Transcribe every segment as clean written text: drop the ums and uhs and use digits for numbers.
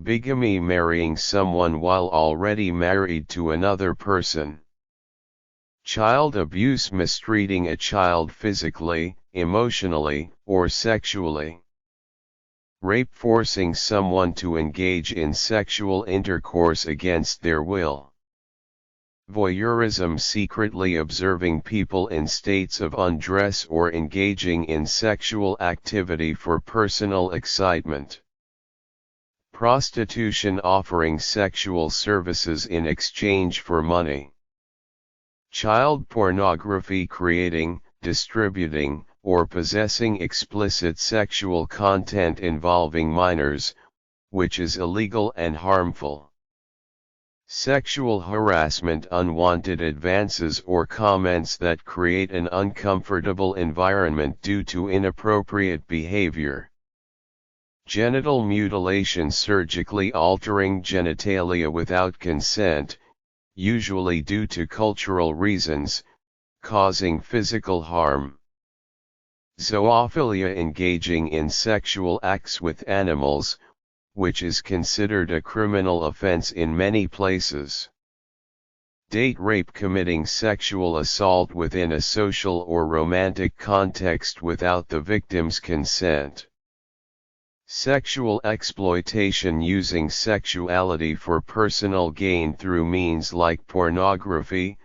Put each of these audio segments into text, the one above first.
Bigamy, marrying someone while already married to another person. Child abuse, mistreating a child physically, emotionally, or sexually. Rape, forcing someone to engage in sexual intercourse against their will. Voyeurism, secretly observing people in states of undress or engaging in sexual activity for personal excitement. Prostitution, offering sexual services in exchange for money. Child pornography, creating, distributing, or possessing explicit sexual content involving minors, which is illegal and harmful. Sexual harassment, unwanted advances or comments that create an uncomfortable environment due to inappropriate behavior. Genital mutilation, surgically altering genitalia without consent, usually due to cultural reasons, causing physical harm. Zoophilia, engaging in sexual acts with animals, which is considered a criminal offense in many places. Date rape, committing sexual assault within a social or romantic context without the victim's consent. Sexual exploitation, using sexuality for personal gain through means like pornography,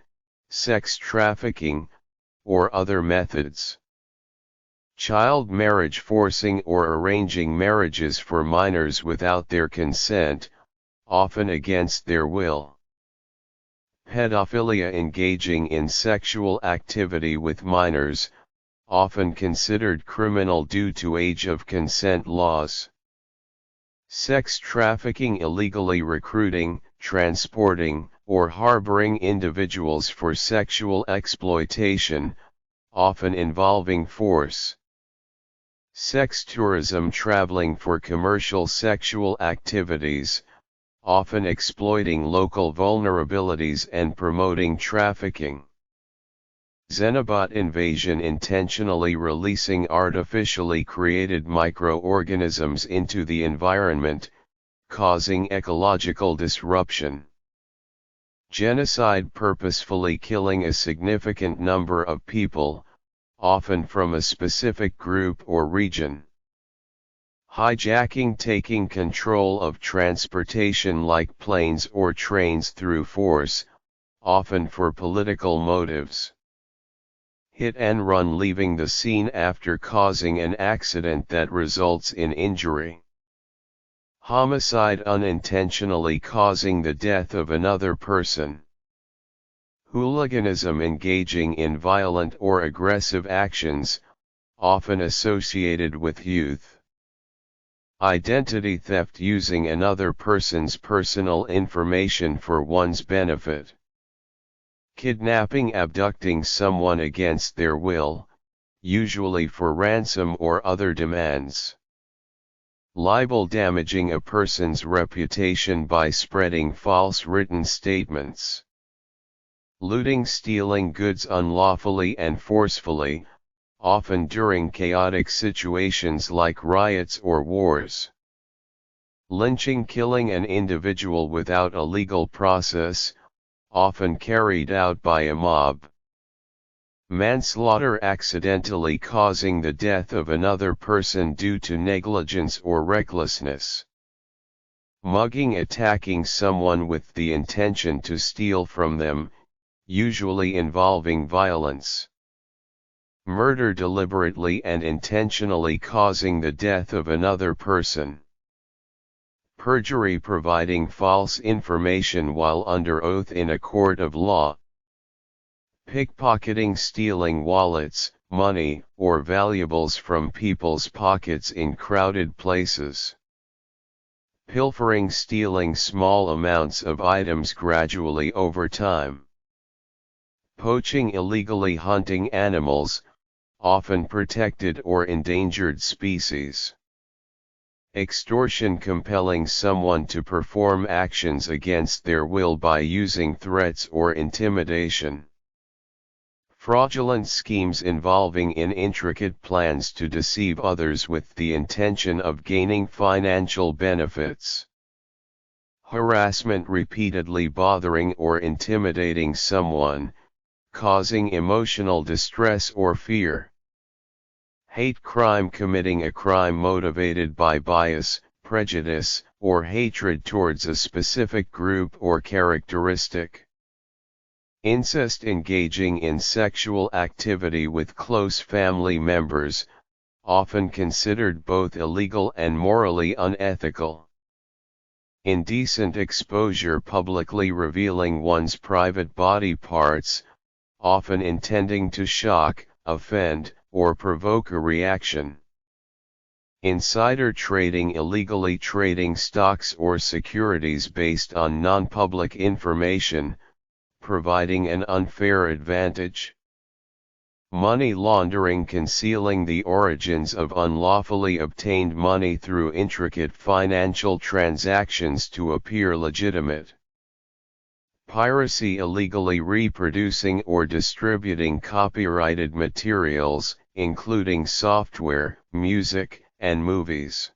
sex trafficking, or other methods. Child marriage, forcing or arranging marriages for minors without their consent, often against their will. Pedophilia, engaging in sexual activity with minors, often considered criminal due to age of consent laws. Sex trafficking, illegally recruiting, transporting, or harboring individuals for sexual exploitation, often involving force. Sex tourism, traveling for commercial sexual activities, often exploiting local vulnerabilities and promoting trafficking. Xenobot invasion, intentionally releasing artificially created microorganisms into the environment, causing ecological disruption. Genocide, purposefully killing a significant number of people, often from a specific group or region. Hijacking, taking control of transportation like planes or trains through force, often for political motives. Hit and run, leaving the scene after causing an accident that results in injury. Homicide, unintentionally causing the death of another person. Hooliganism, engaging in violent or aggressive actions, often associated with youth. Identity theft, using another person's personal information for one's benefit. Kidnapping, abducting someone against their will, usually for ransom or other demands. Libel, damaging a person's reputation by spreading false written statements. Looting, stealing goods unlawfully and forcefully, often during chaotic situations like riots or wars. Lynching, killing an individual without a legal process, often carried out by a mob. Manslaughter, accidentally causing the death of another person due to negligence or recklessness. Mugging, attacking someone with the intention to steal from them, usually involving violence. Murder, deliberately and intentionally causing the death of another person. Perjury, providing false information while under oath in a court of law. Pickpocketing, stealing wallets, money, or valuables from people's pockets in crowded places. Pilfering, stealing small amounts of items gradually over time. Poaching, illegally hunting animals, often protected or endangered species. Extortion, compelling someone to perform actions against their will by using threats or intimidation. Fraudulent schemes, involving in intricate plans to deceive others with the intention of gaining financial benefits. Harassment: repeatedly bothering or intimidating someone, causing emotional distress or fear. Hate crime: committing a crime motivated by bias, prejudice, or hatred towards a specific group or characteristic. Incest: engaging in sexual activity with close family members, often considered both illegal and morally unethical. Indecent exposure: publicly revealing one's private body parts, often intending to shock, offend, or provoke a reaction. Insider trading: illegally trading stocks or securities based on non-public information, providing an unfair advantage. Money laundering: concealing the origins of unlawfully obtained money through intricate financial transactions to appear legitimate. Piracy: illegally reproducing or distributing copyrighted materials, including software, music, and movies.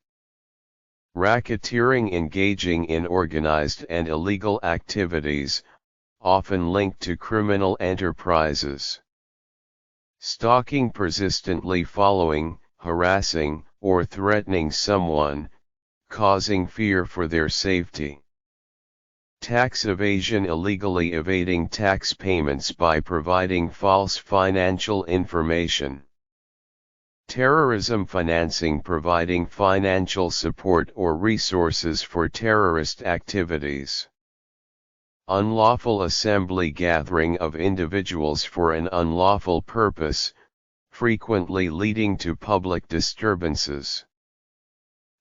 Racketeering: engaging in organized and illegal activities, often linked to criminal enterprises. Stalking: persistently following, harassing, or threatening someone, causing fear for their safety. Tax evasion: illegally evading tax payments by providing false financial information. Terrorism financing: providing financial support or resources for terrorist activities. Unlawful assembly: gathering of individuals for an unlawful purpose, frequently leading to public disturbances.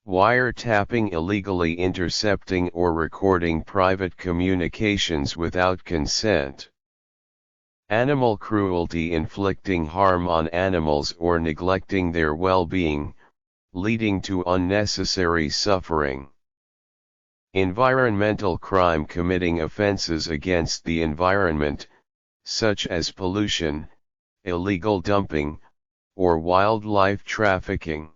Wiretapping: illegally intercepting or recording private communications without consent. Animal cruelty: inflicting harm on animals or neglecting their well-being, leading to unnecessary suffering. Environmental crime: committing offenses against the environment, such as pollution, illegal dumping, or wildlife trafficking.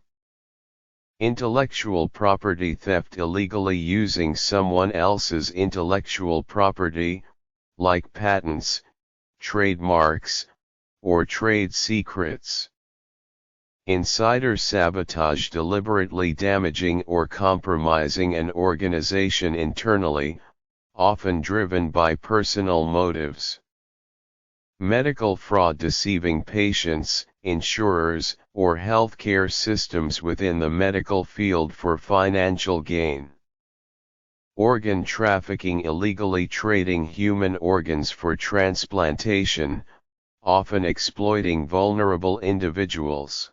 Intellectual property theft: illegally using someone else's intellectual property, like patents, trademarks, or trade secrets. Insider sabotage: deliberately damaging or compromising an organization internally, often driven by personal motives. Medical fraud: deceiving patients, insurers, or healthcare systems within the medical field for financial gain. Organ trafficking: illegally trading human organs for transplantation, often exploiting vulnerable individuals.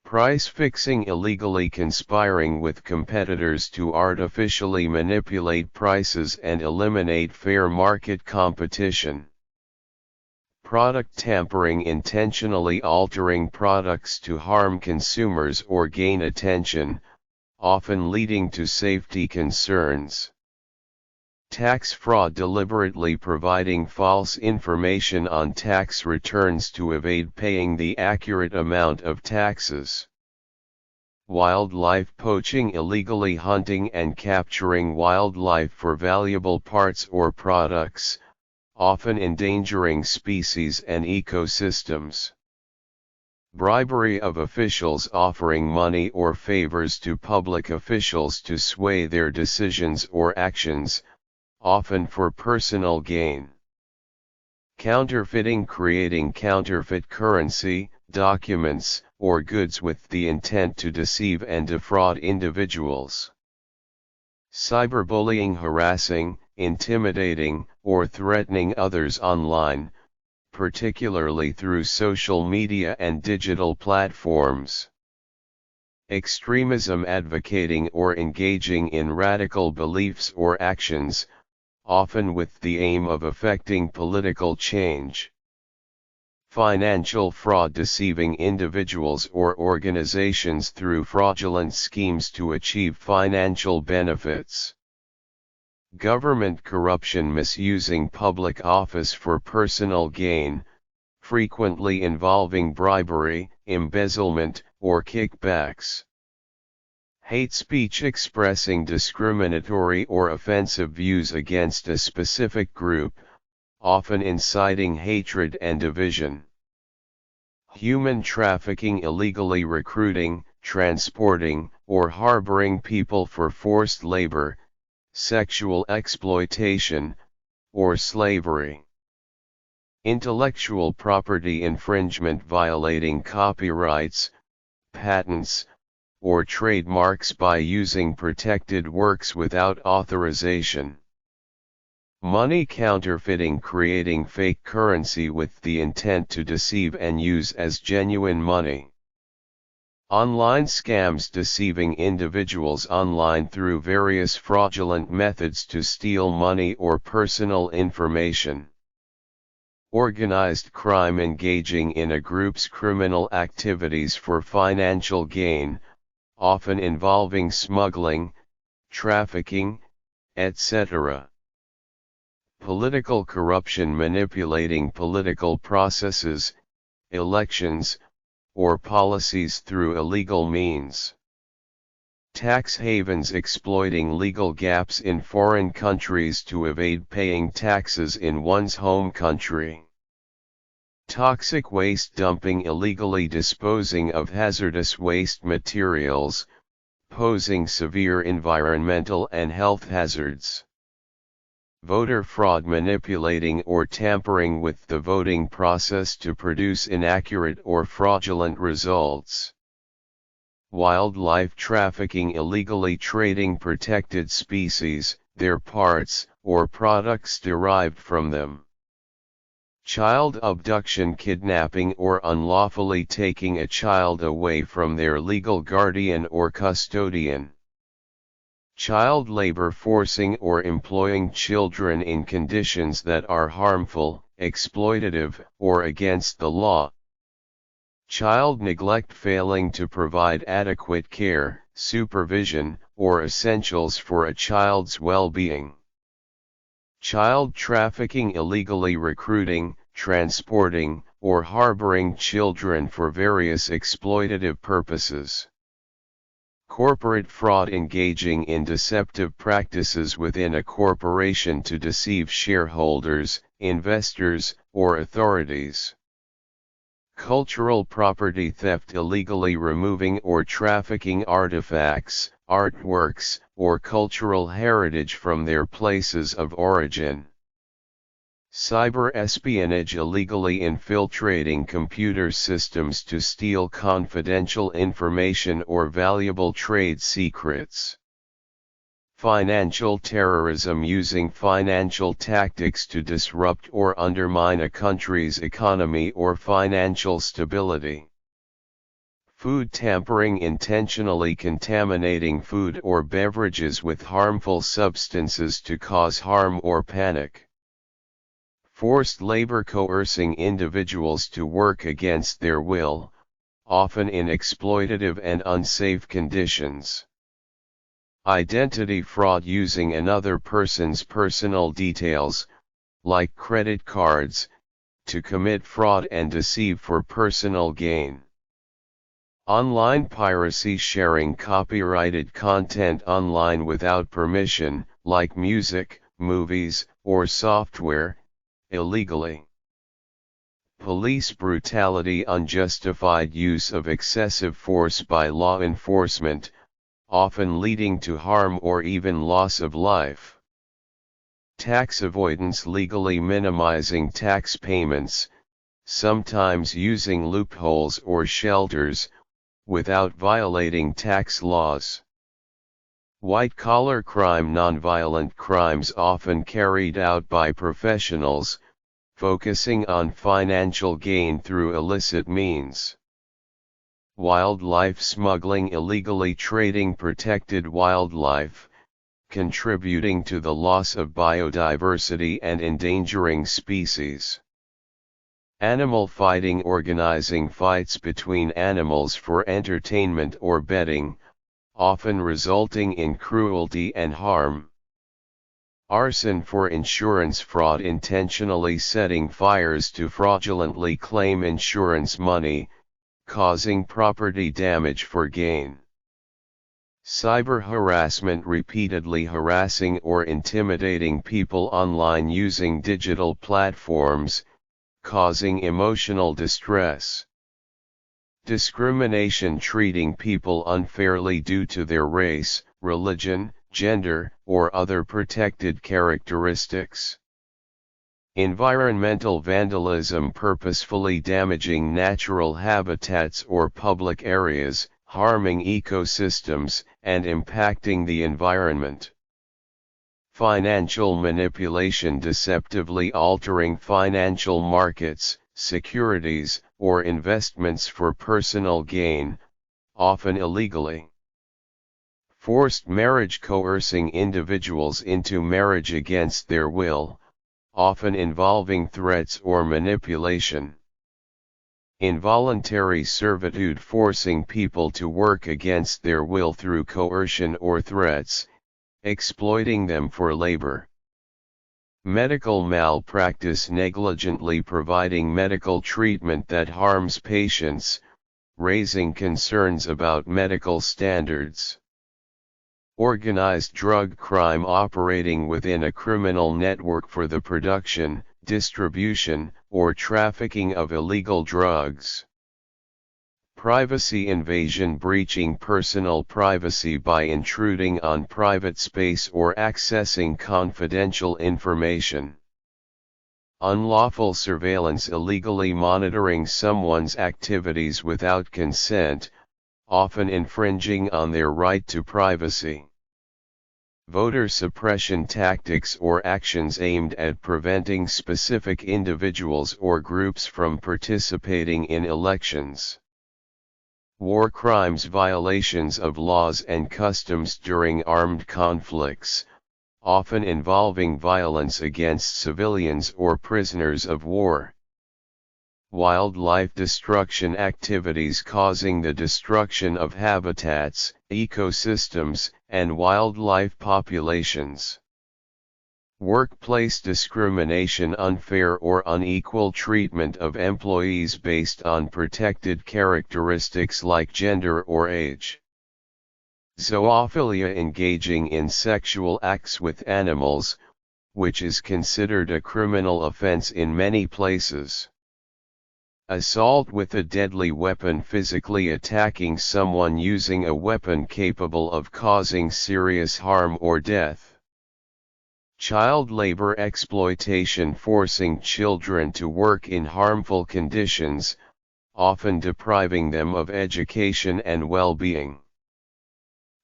Price fixing: illegally conspiring with competitors to artificially manipulate prices and eliminate fair market competition. Product tampering: intentionally altering products to harm consumers or gain attention, often leading to safety concerns. Tax fraud: deliberately providing false information on tax returns to evade paying the accurate amount of taxes. Wildlife poaching: illegally hunting and capturing wildlife for valuable parts or products, often endangering species and ecosystems. Bribery of officials: offering money or favors to public officials to sway their decisions or actions, often for personal gain. Counterfeiting: creating counterfeit currency, documents, or goods with the intent to deceive and defraud individuals. Cyberbullying: harassing, intimidating, or threatening others online, particularly through social media and digital platforms. Extremism: advocating or engaging in radical beliefs or actions, often with the aim of effecting political change. Financial fraud: deceiving individuals or organizations through fraudulent schemes to achieve financial benefits. Government corruption: misusing public office for personal gain, frequently involving bribery, embezzlement, or kickbacks. Hate speech expressing discriminatory or offensive views against a specific group, often inciting hatred and division. Human trafficking, illegally recruiting, transporting, or harboring people for forced labor, sexual exploitation, or slavery. Intellectual property infringement, violating copyrights, patents, or trademarks by using protected works without authorization. Money counterfeiting, creating fake currency with the intent to deceive and use as genuine money. Online scams, deceiving individuals online through various fraudulent methods to steal money or personal information. Organized crime, engaging in a group's criminal activities for financial gain, often involving smuggling, trafficking, etc. Political corruption, manipulating political processes, elections, or policies through illegal means. Tax havens, exploiting legal gaps in foreign countries to evade paying taxes in one's home country. Toxic waste dumping, illegally disposing of hazardous waste materials, posing severe environmental and health hazards. Voter fraud, manipulating or tampering with the voting process to produce inaccurate or fraudulent results. Wildlife trafficking, illegally trading protected species, their parts, or products derived from them. Child abduction, kidnapping or unlawfully taking a child away from their legal guardian or custodian. Child labor, forcing or employing children in conditions that are harmful, exploitative, or against the law. Child neglect, failing to provide adequate care, supervision, or essentials for a child's well-being. Child trafficking, illegally recruiting, transporting, or harboring children for various exploitative purposes. Corporate fraud, engaging in deceptive practices within a corporation to deceive shareholders, investors, or authorities. Cultural property theft, illegally removing or trafficking artifacts, artworks, or cultural heritage from their places of origin. Cyber espionage, illegally infiltrating computer systems to steal confidential information or valuable trade secrets. Financial terrorism, using financial tactics to disrupt or undermine a country's economy or financial stability. Food tampering, intentionally contaminating food or beverages with harmful substances to cause harm or panic. Forced labor, coercing individuals to work against their will, often in exploitative and unsafe conditions. Identity fraud, using another person's personal details, like credit cards, to commit fraud and deceive for personal gain. Online piracy, sharing copyrighted content online without permission, like music, movies, or software, illegally. Police brutality, unjustified use of excessive force by law enforcement, often leading to harm or even loss of life. Tax avoidance, legally minimizing tax payments, sometimes using loopholes or shelters, without violating tax laws. White-collar crime, nonviolent crimes often carried out by professionals, focusing on financial gain through illicit means. Wildlife smuggling, illegally trading protected wildlife, contributing to the loss of biodiversity and endangering species. Animal fighting, organizing fights between animals for entertainment or betting, often resulting in cruelty and harm. Arson for insurance fraud, intentionally setting fires to fraudulently claim insurance money, causing property damage for gain. Cyber harassment, repeatedly harassing or intimidating people online using digital platforms, causing emotional distress. Discrimination, treating people unfairly due to their race, religion, gender, or other protected characteristics. Environmental vandalism, purposefully damaging natural habitats or public areas, harming ecosystems, and impacting the environment. Financial manipulation, deceptively altering financial markets, securities, or investments for personal gain, often illegally. Forced marriage, coercing individuals into marriage against their will, often involving threats or manipulation. Involuntary servitude, forcing people to work against their will through coercion or threats, exploiting them for labor. Medical malpractice, negligently providing medical treatment that harms patients, raising concerns about medical standards. Organized drug crime, operating within a criminal network for the production, distribution, or trafficking of illegal drugs. Privacy invasion, breaching personal privacy by intruding on private space or accessing confidential information. Unlawful surveillance, illegally monitoring someone's activities without consent, often infringing on their right to privacy. Voter suppression tactics or actions aimed at preventing specific individuals or groups from participating in elections. War crimes, violations of laws and customs during armed conflicts, often involving violence against civilians or prisoners of war. Wildlife destruction, activities causing the destruction of habitats, ecosystems, and wildlife populations. Workplace discrimination, unfair or unequal treatment of employees based on protected characteristics like gender or age. Zoophilia, engaging in sexual acts with animals, which is considered a criminal offense in many places. Assault with a deadly weapon, physically attacking someone using a weapon capable of causing serious harm or death. Child labor, exploitation, forcing children to work in harmful conditions, often depriving them of education and well-being.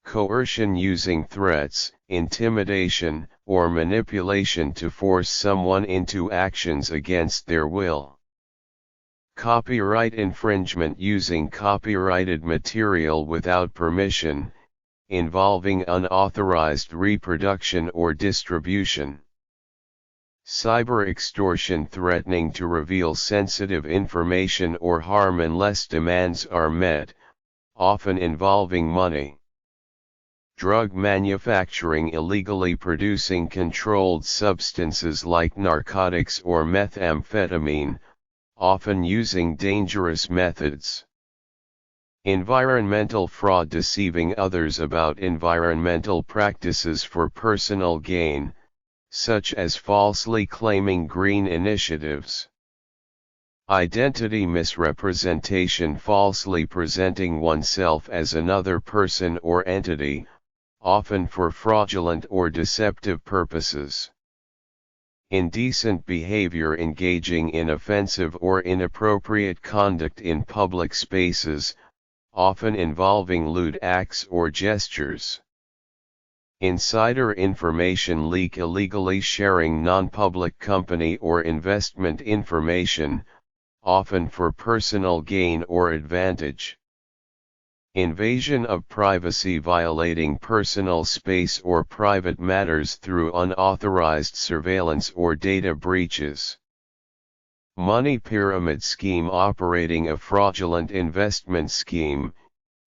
Coercion, using threats, intimidation, or manipulation to force someone into actions against their will. Copyright infringement, using copyrighted material without permission, involving unauthorized reproduction or distribution. Cyber extortion, threatening to reveal sensitive information or harm unless demands are met, often involving money. Drug manufacturing, illegally producing controlled substances like narcotics or methamphetamine, often using dangerous methods. Environmental fraud, deceiving others about environmental practices for personal gain, such as falsely claiming green initiatives. Identity misrepresentation, falsely presenting oneself as another person or entity, often for fraudulent or deceptive purposes. Indecent behavior, engaging in offensive or inappropriate conduct in public spaces, often involving lewd acts or gestures. Insider information leak, illegally sharing non-public company or investment information, often for personal gain or advantage. Invasion of privacy, violating personal space or private matters through unauthorized surveillance or data breaches. Money pyramid scheme, operating a fraudulent investment scheme,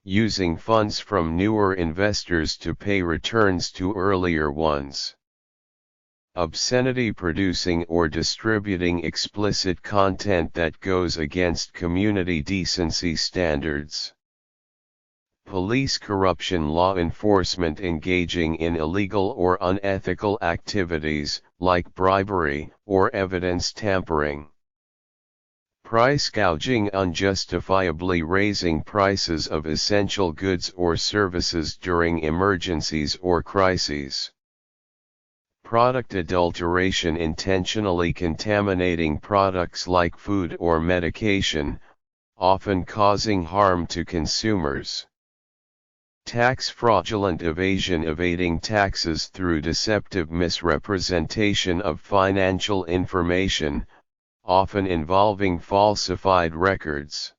using funds from newer investors to pay returns to earlier ones. Obscenity, producing or distributing explicit content that goes against community decency standards. Police corruption, law enforcement engaging in illegal or unethical activities, like bribery or evidence tampering. Price gouging, unjustifiably raising prices of essential goods or services during emergencies or crises. Product adulteration, intentionally contaminating products like food or medication, often causing harm to consumers. Tax fraudulent evasion, evading taxes through deceptive misrepresentation of financial information, often involving falsified records.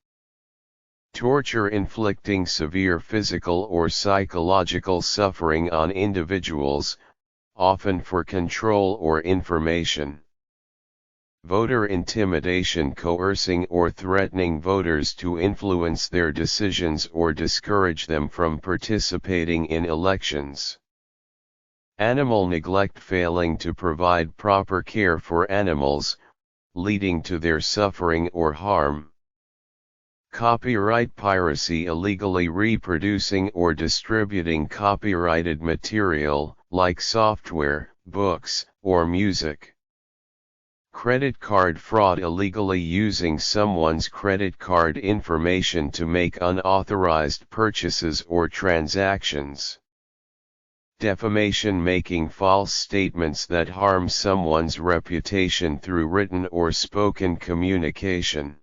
Torture, inflicting severe physical or psychological suffering on individuals, often for control or information. Voter intimidation, coercing or threatening voters to influence their decisions or discourage them from participating in elections. Animal neglect, failing to provide proper care for animals, leading to their suffering or harm. Copyright piracy, illegally reproducing or distributing copyrighted material, like software, books, or music. Credit card fraud, illegally using someone's credit card information to make unauthorized purchases or transactions. Defamation, making false statements that harm someone's reputation through written or spoken communication.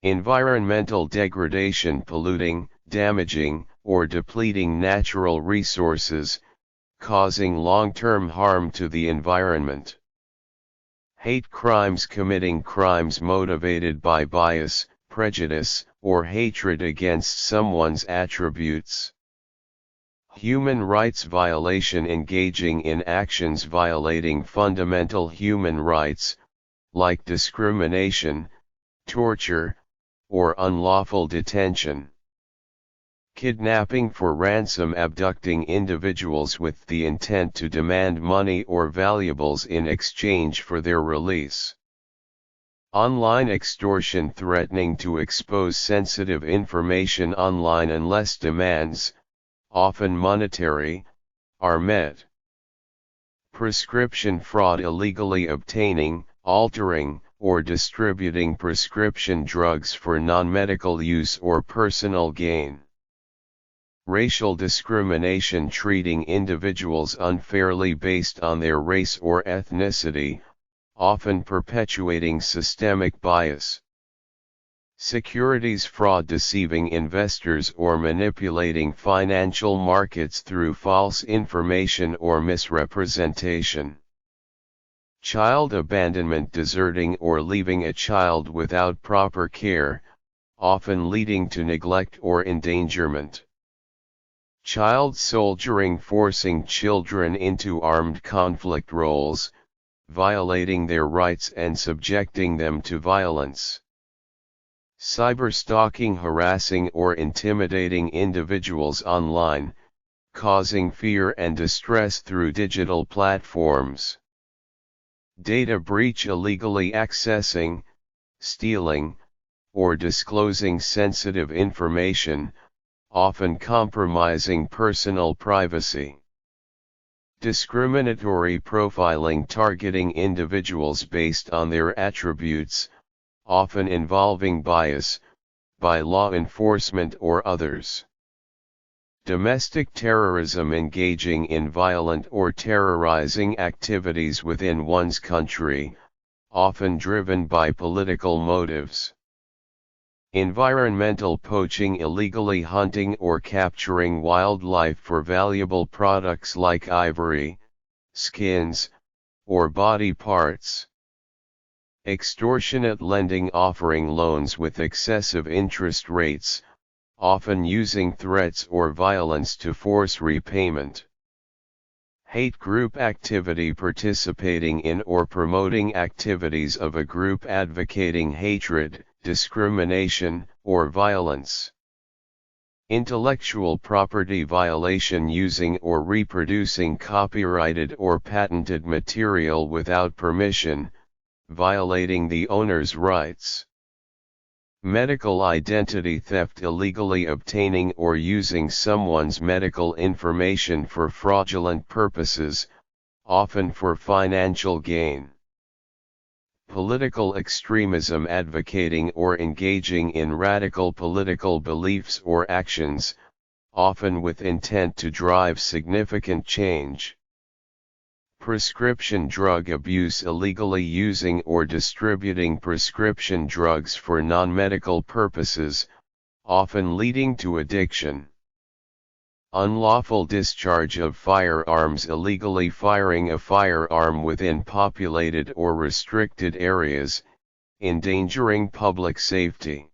Environmental degradation, polluting, damaging, or depleting natural resources, causing long-term harm to the environment. Hate crimes, committing crimes motivated by bias, prejudice, or hatred against someone's attributes. Human rights violation, engaging in actions violating fundamental human rights, like discrimination, torture, or unlawful detention. Kidnapping for ransom, abducting individuals with the intent to demand money or valuables in exchange for their release. Online extortion, threatening to expose sensitive information online unless demands, often monetary, are met. Prescription fraud, illegally obtaining, altering, or distributing prescription drugs for non-medical use or personal gain. Racial discrimination, treating individuals unfairly based on their race or ethnicity, often perpetuating systemic bias. Securities fraud, deceiving investors or manipulating financial markets through false information or misrepresentation. Child abandonment, deserting or leaving a child without proper care, often leading to neglect or endangerment. Child soldiering, forcing children into armed conflict roles, violating their rights and subjecting them to violence. Cyberstalking, harassing or intimidating individuals online, causing fear and distress through digital platforms. Data breach, illegally accessing, stealing, or disclosing sensitive information, often compromising personal privacy. Discriminatory profiling, targeting individuals based on their attributes, often involving bias, by law enforcement or others. Domestic terrorism, engaging in violent or terrorizing activities within one's country, often driven by political motives. Environmental poaching, illegally hunting or capturing wildlife for valuable products like ivory, skins, or body parts. Extortionate lending, offering loans with excessive interest rates, often using threats or violence to force repayment. Hate group activity, participating in or promoting activities of a group advocating hatred, discrimination, or violence. Intellectual property violation, using or reproducing copyrighted or patented material without permission, violating the owner's rights. Medical identity theft: illegally obtaining or using someone's medical information for fraudulent purposes, often for financial gain. Political extremism: advocating or engaging in radical political beliefs or actions, often with intent to drive significant change. Prescription drug abuse: illegally using or distributing prescription drugs for non-medical purposes, often leading to addiction. Unlawful discharge of firearms: illegally firing a firearm within populated or restricted areas, endangering public safety.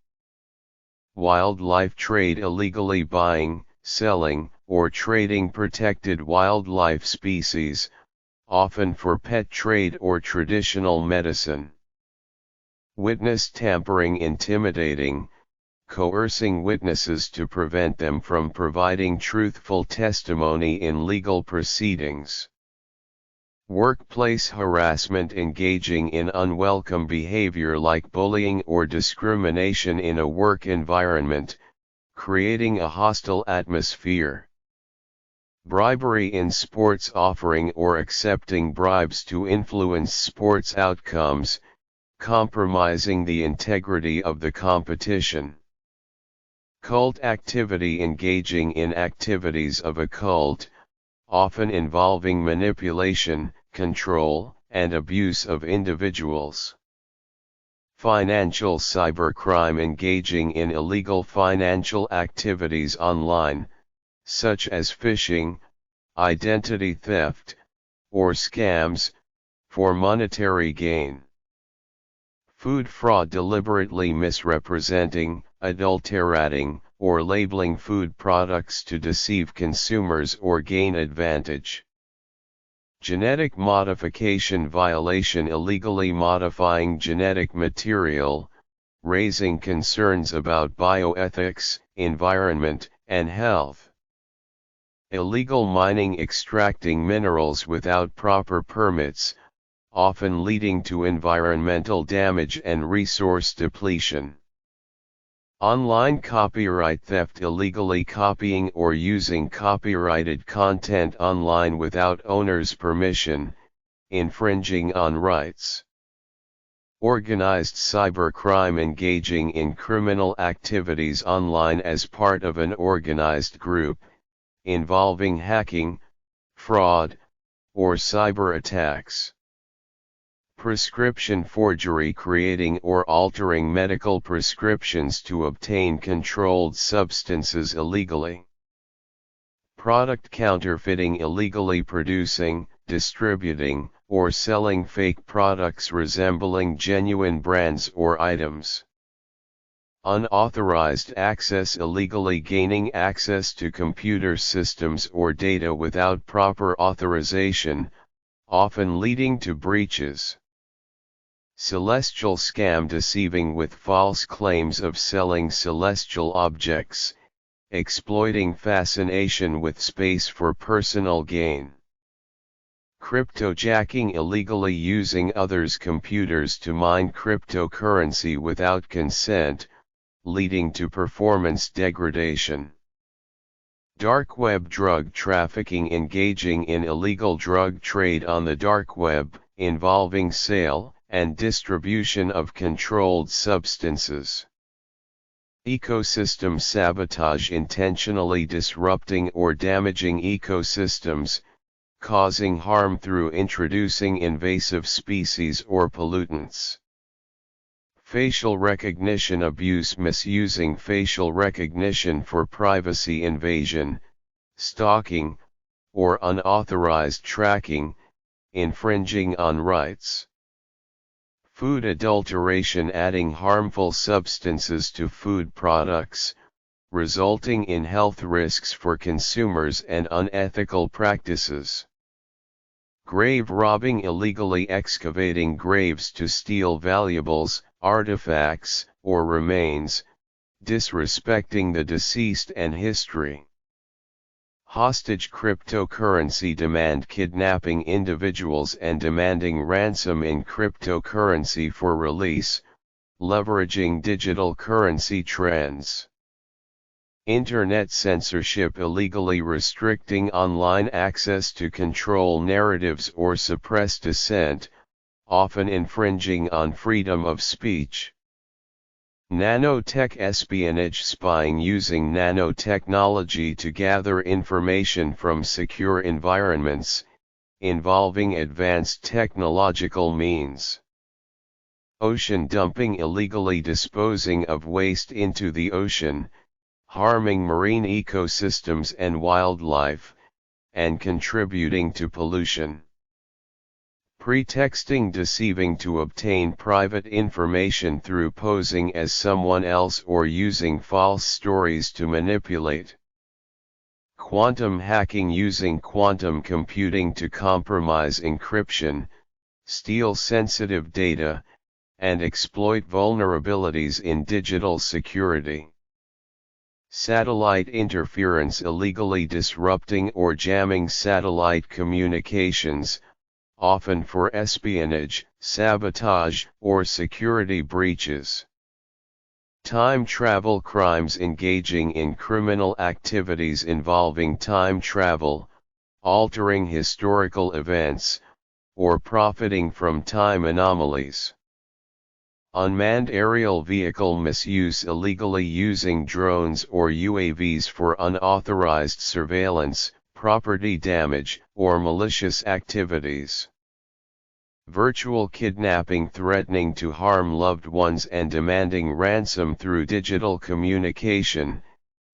Wildlife trade: illegally buying, selling, or trading protected wildlife species, often for pet trade or traditional medicine. Witness tampering: intimidating, coercing witnesses to prevent them from providing truthful testimony in legal proceedings. Workplace harassment: engaging in unwelcome behavior like bullying or discrimination in a work environment, creating a hostile atmosphere. Bribery in sports: offering or accepting bribes to influence sports outcomes, compromising the integrity of the competition. Cult activity: engaging in activities of a cult, often involving manipulation, control, and abuse of individuals. Financial cybercrime: engaging in illegal financial activities online, such as phishing, identity theft, or scams, for monetary gain. Food fraud: deliberately misrepresenting, adulterating, or labeling food products to deceive consumers or gain advantage. Genetic modification violation: illegally modifying genetic material, raising concerns about bioethics, environment, and health. Illegal mining: extracting minerals without proper permits, often leading to environmental damage and resource depletion. Online copyright theft: illegally copying or using copyrighted content online without owner's permission, infringing on rights. Organized cybercrime: engaging in criminal activities online as part of an organized group, involving hacking, fraud, or cyber attacks. Prescription forgery: creating or altering medical prescriptions to obtain controlled substances illegally. Product counterfeiting: illegally producing, distributing, or selling fake products resembling genuine brands or items. Unauthorized access: illegally gaining access to computer systems or data without proper authorization, often leading to breaches. Celestial scam: deceiving with false claims of selling celestial objects, exploiting fascination with space for personal gain. Cryptojacking: illegally using others' computers to mine cryptocurrency without consent, leading to performance degradation. Dark web drug trafficking: engaging in illegal drug trade on the dark web, involving sale and distribution of controlled substances. Ecosystem sabotage: intentionally disrupting or damaging ecosystems, causing harm through introducing invasive species or pollutants. Facial recognition abuse: misusing facial recognition for privacy invasion, stalking, or unauthorized tracking, infringing on rights. Food adulteration: adding harmful substances to food products, resulting in health risks for consumers and unethical practices. Grave robbing: illegally excavating graves to steal valuables, artifacts, or remains, disrespecting the deceased and history. Hostage cryptocurrency demand: kidnapping individuals and demanding ransom in cryptocurrency for release, leveraging digital currency trends. Internet censorship, illegally restricting online access to control narratives or suppress dissent, often infringing on freedom of speech. Nanotech espionage, spying using nanotechnology to gather information from secure environments, involving advanced technological means. Ocean dumping, illegally disposing of waste into the ocean, harming marine ecosystems and wildlife, and contributing to pollution. Pretexting, deceiving to obtain private information through posing as someone else or using false stories to manipulate. Quantum hacking, using quantum computing to compromise encryption, steal sensitive data, and exploit vulnerabilities in digital security. Satellite interference, illegally disrupting or jamming satellite communications, often for espionage, sabotage, or security breaches. Time travel crimes, engaging in criminal activities involving time travel, altering historical events, or profiting from time anomalies. Unmanned aerial vehicle misuse, illegally using drones or UAVs for unauthorized surveillance, property damage, or malicious activities. Virtual kidnapping, threatening to harm loved ones and demanding ransom through digital communication,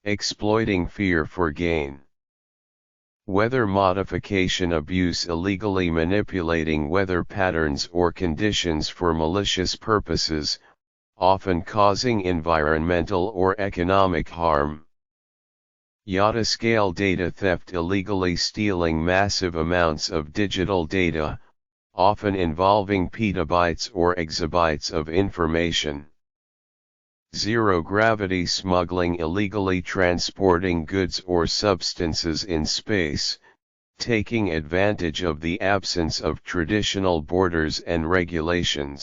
exploiting fear for gain. Weather modification abuse, illegally manipulating weather patterns or conditions for malicious purposes, often causing environmental or economic harm. Yacht-scale data theft, illegally stealing massive amounts of digital data, often involving petabytes or exabytes of information. Zero-gravity smuggling, illegally transporting goods or substances in space, taking advantage of the absence of traditional borders and regulations.